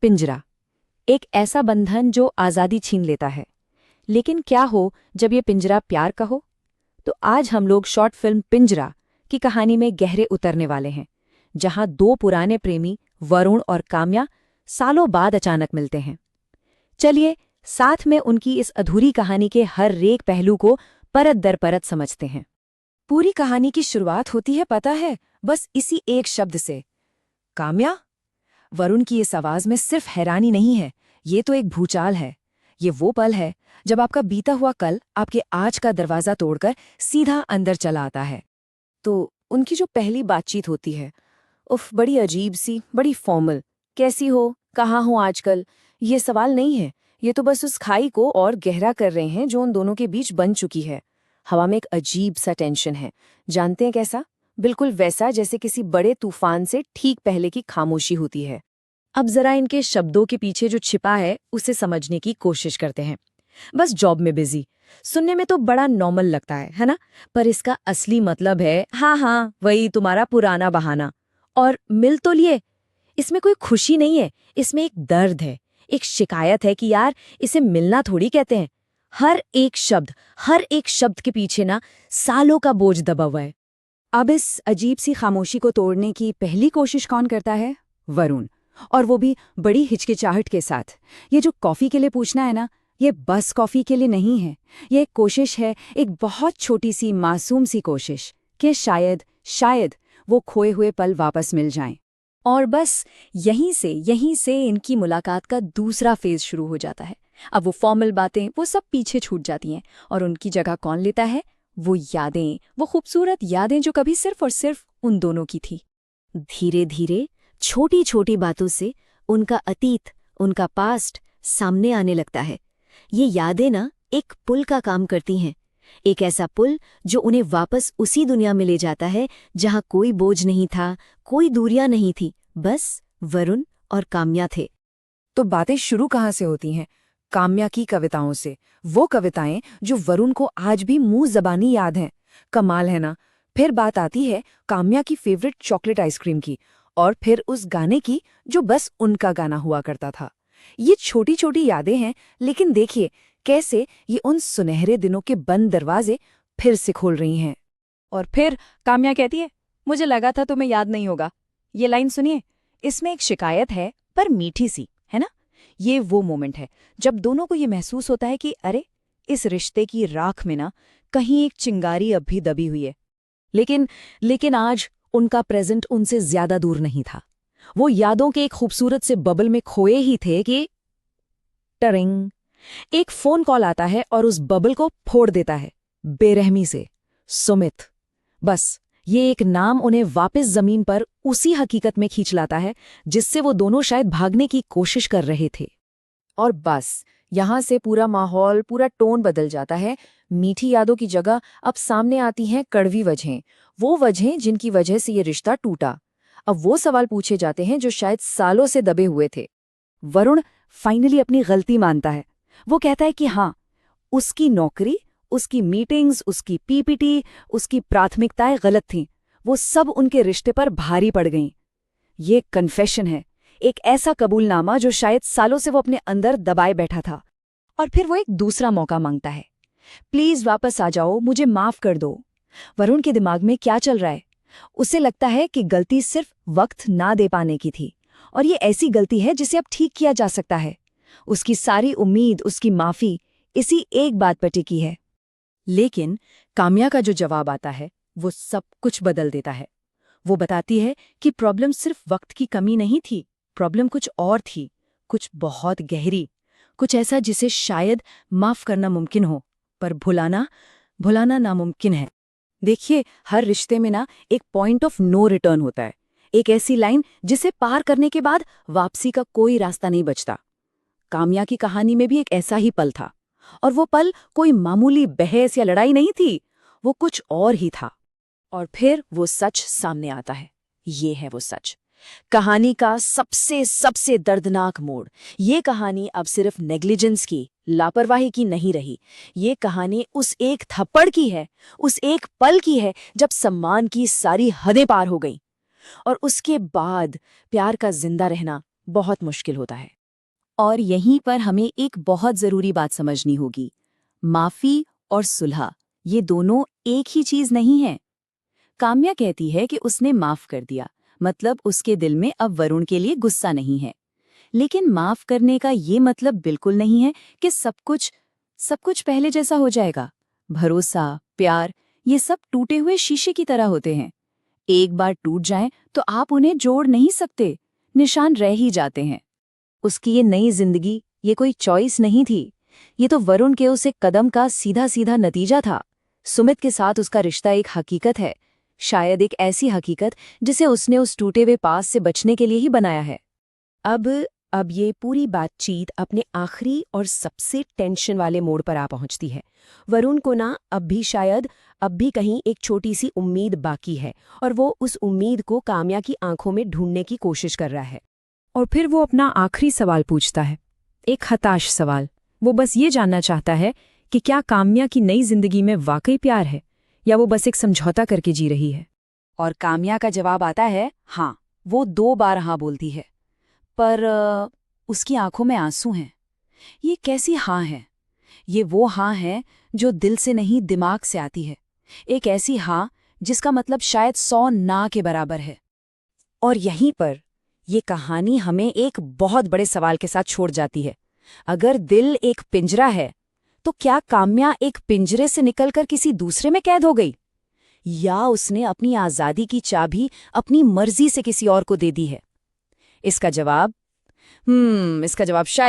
पिंजरा, एक ऐसा बंधन जो आज़ादी छीन लेता है। लेकिन क्या हो जब ये पिंजरा प्यार का हो? तो आज हम लोग शॉर्ट फिल्म पिंजरा की कहानी में गहरे उतरने वाले हैं, जहां दो पुराने प्रेमी वरुण और काम्या सालों बाद अचानक मिलते हैं। चलिए साथ में उनकी इस अधूरी कहानी के हर एक पहलू को परत दर परत समझते हैं। पूरी कहानी की शुरुआत होती है पता है, बस इसी एक शब्द से, काम्या। वरुण की इस आवाज में सिर्फ हैरानी नहीं है, ये तो एक भूचाल है। ये वो पल है जब आपका बीता हुआ कल आपके आज का दरवाजा तोड़कर सीधा अंदर चला आता है। तो उनकी जो पहली बातचीत होती है, उफ, बड़ी अजीब सी, बड़ी फॉर्मल। कैसी हो, कहाँ हो आजकल, ये सवाल नहीं है। ये तो बस उस खाई को और गहरा कर रहे हैं जो उन दोनों के बीच बन चुकी है। हवा में एक अजीब सा टेंशन है। जानते हैं कैसा? बिल्कुल वैसा जैसे किसी बड़े तूफान से ठीक पहले की खामोशी होती है। अब जरा इनके शब्दों के पीछे जो छिपा है उसे समझने की कोशिश करते हैं। बस जॉब में बिजी सुनने में तो बड़ा नॉर्मल लगता है ना? पर इसका असली मतलब है हाँ हाँ वही तुम्हारा पुराना बहाना। और मिल तो लिए। इसमें कोई खुशी नहीं है, इसमें एक दर्द है, एक शिकायत है कि यार इसे मिलना थोड़ी कहते हैं। हर एक शब्द के पीछे ना सालों का बोझ दबा हुआ है। अब इस अजीब सी खामोशी को तोड़ने की पहली कोशिश कौन करता है? वरुण। और वो भी बड़ी हिचकिचाहट के साथ। ये जो कॉफी के लिए पूछना है ना, ये बस कॉफी के लिए नहीं है। ये एक कोशिश है, एक बहुत छोटी सी मासूम सी कोशिश कि शायद वो खोए हुए पल वापस मिल जाएं। और बस यहीं से इनकी मुलाकात का दूसरा फेज शुरू हो जाता है। अब वो फॉर्मल बातें वो सब पीछे छूट जाती हैं और उनकी जगह कौन लेता है? वो यादें, वो खूबसूरत यादें जो कभी सिर्फ और सिर्फ उन दोनों की थी। धीरे धीरे छोटी छोटी बातों से उनका अतीत, उनका पास्ट सामने आने लगता है। ये यादें ना एक पुल का काम करती हैं, एक ऐसा पुल जो उन्हें वापस उसी दुनिया में ले जाता है जहां कोई बोझ नहीं था, कोई दूरियां नहीं थी, बस वरुण और काम्या थे। तो बातें शुरू कहाँ से होती हैं? काम्या की कविताओं से। वो कविताएं जो वरुण को आज भी मुंह जबानी याद हैं। कमाल है ना? फिर बात आती है काम्या की फेवरेट चॉकलेट आइसक्रीम की, और फिर उस गाने की जो बस उनका गाना हुआ करता था। ये छोटी छोटी यादें हैं, लेकिन देखिए कैसे ये उन सुनहरे दिनों के बंद दरवाजे फिर से खोल रही हैं। और फिर काम्या कहती है, मुझे लगा था तुम्हें याद नहीं होगा। ये लाइन सुनिए, इसमें एक शिकायत है पर मीठी सी, है ना? ये वो मोमेंट है जब दोनों को ये महसूस होता है कि अरे, इस रिश्ते की राख में ना कहीं एक चिंगारी अब भी दबी हुई है। लेकिन आज उनका प्रेजेंट उनसे ज्यादा दूर नहीं था। वो यादों के एक खूबसूरत से बबल में खोए ही थे कि टरिंग, एक फोन कॉल आता है और उस बबल को फोड़ देता है बेरहमी से। सुमित। बस ये एक नाम उन्हें वापस जमीन पर उसी हकीकत में खींच लाता है जिससे वो दोनों शायद भागने की कोशिश कर रहे थे। और बस यहां से पूरा माहौल, पूरा टोन बदल जाता है। मीठी यादों की जगह अब सामने आती हैं कड़वी वजहें, वो वजहें जिनकी वजह से ये रिश्ता टूटा। अब वो सवाल पूछे जाते हैं जो शायद सालों से दबे हुए थे। वरुण फाइनली अपनी गलती मानता है। वो कहता है कि हाँ, उसकी नौकरी, उसकी मीटिंग्स, उसकी पीपीटी, उसकी प्राथमिकताएं गलत थीं। वो सब उनके रिश्ते पर भारी पड़ गईं। ये कन्फेशन है, एक ऐसा कबूलनामा जो शायद सालों से वो अपने अंदर दबाए बैठा था। और फिर वो एक दूसरा मौका मांगता है। प्लीज वापस आ जाओ, मुझे माफ कर दो। वरुण के दिमाग में क्या चल रहा है? उसे लगता है कि गलती सिर्फ वक्त ना दे पाने की थी, और ये ऐसी गलती है जिसे अब ठीक किया जा सकता है। उसकी सारी उम्मीद, उसकी माफी इसी एक बात पर टिकी है। लेकिन काम्या का जो जवाब आता है वो सब कुछ बदल देता है। वो बताती है कि प्रॉब्लम सिर्फ वक्त की कमी नहीं थी, प्रॉब्लम कुछ और थी, कुछ बहुत गहरी, कुछ ऐसा जिसे शायद माफ करना मुमकिन हो, पर भुलाना नामुमकिन है। देखिए, हर रिश्ते में ना एक पॉइंट ऑफ नो रिटर्न होता है, एक ऐसी लाइन जिसे पार करने के बाद वापसी का कोई रास्ता नहीं बचता। काम्या की कहानी में भी एक ऐसा ही पल था, और वो पल कोई मामूली बहस या लड़ाई नहीं थी, वो कुछ और ही था। और फिर वो सच सामने आता है। ये है वो सच, कहानी का सबसे दर्दनाक मोड़। ये कहानी अब सिर्फ नेग्लिजेंस की, लापरवाही की नहीं रही। ये कहानी उस एक थप्पड़ की है, उस एक पल की है जब सम्मान की सारी हदें पार हो गईं। और उसके बाद प्यार का जिंदा रहना बहुत मुश्किल होता है। और यहीं पर हमें एक बहुत ज़रूरी बात समझनी होगी। माफ़ी और सुलह, ये दोनों एक ही चीज़ नहीं है। काम्या कहती है कि उसने माफ़ कर दिया, मतलब उसके दिल में अब वरुण के लिए गुस्सा नहीं है। लेकिन माफ़ करने का ये मतलब बिल्कुल नहीं है कि सब कुछ पहले जैसा हो जाएगा। भरोसा, प्यार, ये सब टूटे हुए शीशे की तरह होते हैं। एक बार टूट जाएं तो आप उन्हें जोड़ नहीं सकते, निशान रह ही जाते हैं। उसकी ये नई जिंदगी, ये कोई चॉइस नहीं थी। ये तो वरुण के उस एक कदम का सीधा सीधा नतीजा था। सुमित के साथ उसका रिश्ता एक हकीकत है, शायद एक ऐसी हकीकत जिसे उसने उस टूटे हुए पास से बचने के लिए ही बनाया है। अब ये पूरी बातचीत अपने आखिरी और सबसे टेंशन वाले मोड़ पर आ पहुंचती है। वरुण को ना अब भी कहीं एक छोटी सी उम्मीद बाकी है, और वो उस उम्मीद को काम्या की आंखों में ढूंढने की कोशिश कर रहा है। और फिर वो अपना आखिरी सवाल पूछता है, एक हताश सवाल। वो बस ये जानना चाहता है कि क्या काम्या की नई जिंदगी में वाकई प्यार है, या वो बस एक समझौता करके जी रही है। और काम्या का जवाब आता है हाँ। वो 2 बार हाँ बोलती है, पर उसकी आंखों में आंसू हैं। ये कैसी हाँ है? ये वो हाँ है जो दिल से नहीं, दिमाग से आती है। एक ऐसी हाँ जिसका मतलब शायद 100 ना के बराबर है। और यहीं पर ये कहानी हमें एक बहुत बड़े सवाल के साथ छोड़ जाती है। अगर दिल एक पिंजरा है, तो क्या काम्या एक पिंजरे से निकलकर किसी दूसरे में कैद हो गई, या उसने अपनी आज़ादी की चाबी अपनी मर्जी से किसी और को दे दी है? इसका जवाब शायद